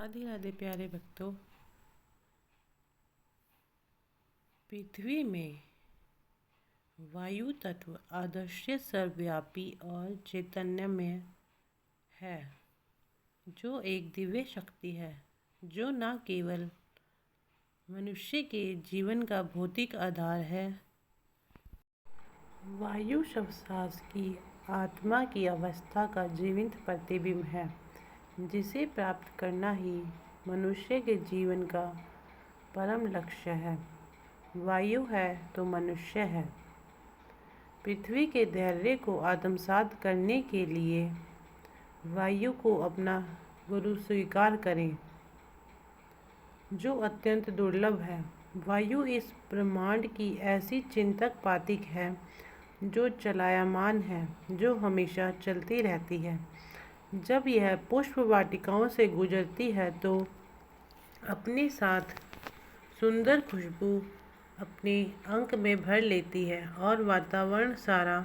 राधे राधे प्यारे भक्तों। पृथ्वी में वायु तत्व आदर्श सर्वव्यापी और चैतन्यमय है, जो एक दिव्य शक्ति है जो न केवल मनुष्य के जीवन का भौतिक आधार है। वायु शब्दशास्त्र की आत्मा की अवस्था का जीवंत प्रतिबिंब है, जिसे प्राप्त करना ही मनुष्य के जीवन का परम लक्ष्य है। वायु है तो मनुष्य है। पृथ्वी के धैर्य को आत्मसात करने के लिए वायु को अपना गुरु स्वीकार करें, जो अत्यंत दुर्लभ है। वायु इस ब्रह्मांड की ऐसी चिंतक पातिक है जो चलायमान है, जो हमेशा चलती रहती है। जब यह पुष्प वाटिकाओं से गुजरती है तो अपने साथ सुंदर खुशबू अपने अंक में भर लेती है और वातावरण सारा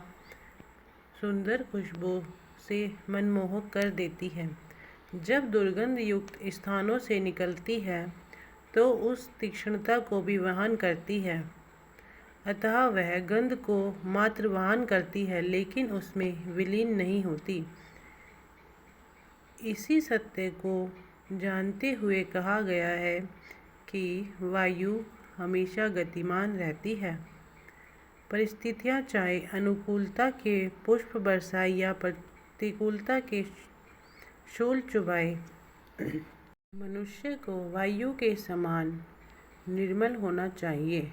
सुंदर खुशबू से मनमोहक कर देती है। जब दुर्गंध युक्त स्थानों से निकलती है तो उस तीक्ष्णता को भी वहन करती है। अतः वह गंध को मात्र वहन करती है, लेकिन उसमें विलीन नहीं होती। इसी सत्य को जानते हुए कहा गया है कि वायु हमेशा गतिमान रहती है। परिस्थितियाँ चाहे अनुकूलता के पुष्प बरसाए या प्रतिकूलता के शूल चुभाए, मनुष्य को वायु के समान निर्मल होना चाहिए।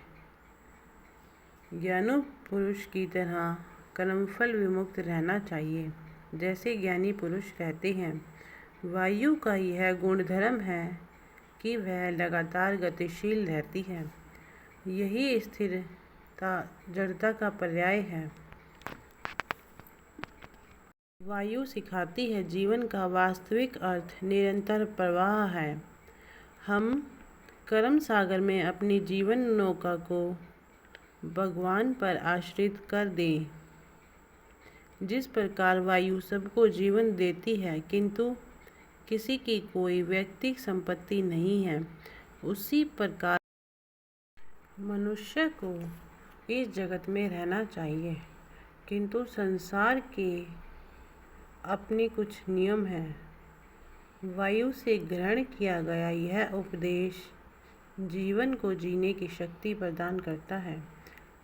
ज्ञानी पुरुष की तरह कर्मफल विमुक्त रहना चाहिए, जैसे ज्ञानी पुरुष रहते हैं। वायु का यह गुणधर्म है कि वह लगातार गतिशील रहती है। यही स्थिरता जड़ता का पर्याय है। वायु सिखाती है जीवन का वास्तविक अर्थ निरंतर प्रवाह है। हम कर्म सागर में अपनी जीवन नौका को भगवान पर आश्रित कर दें। जिस प्रकार वायु सबको जीवन देती है, किंतु किसी की कोई व्यक्तिगत संपत्ति नहीं है, उसी प्रकार मनुष्य को इस जगत में रहना चाहिए, किंतु संसार के अपने कुछ नियम हैं। वायु से ग्रहण किया गया यह उपदेश जीवन को जीने की शक्ति प्रदान करता है।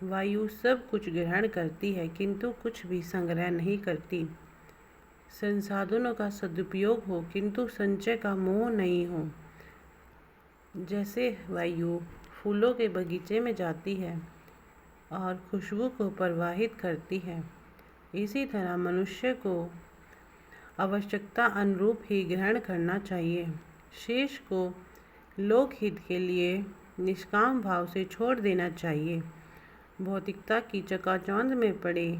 वायु सब कुछ ग्रहण करती है, किंतु कुछ भी संग्रह नहीं करती। संसाधनों का सदुपयोग हो, किंतु संचय का मोह नहीं हो। जैसे वायु फूलों के बगीचे में जाती है और खुशबू को प्रवाहित करती है, इसी तरह मनुष्य को आवश्यकता अनुरूप ही ग्रहण करना चाहिए। शेष को लोकहित के लिए निष्काम भाव से छोड़ देना चाहिए। भौतिकता की चकाचौंध में पड़े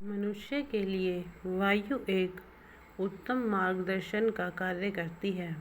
मनुष्य के लिए वायु एक उत्तम मार्गदर्शन का कार्य करती है।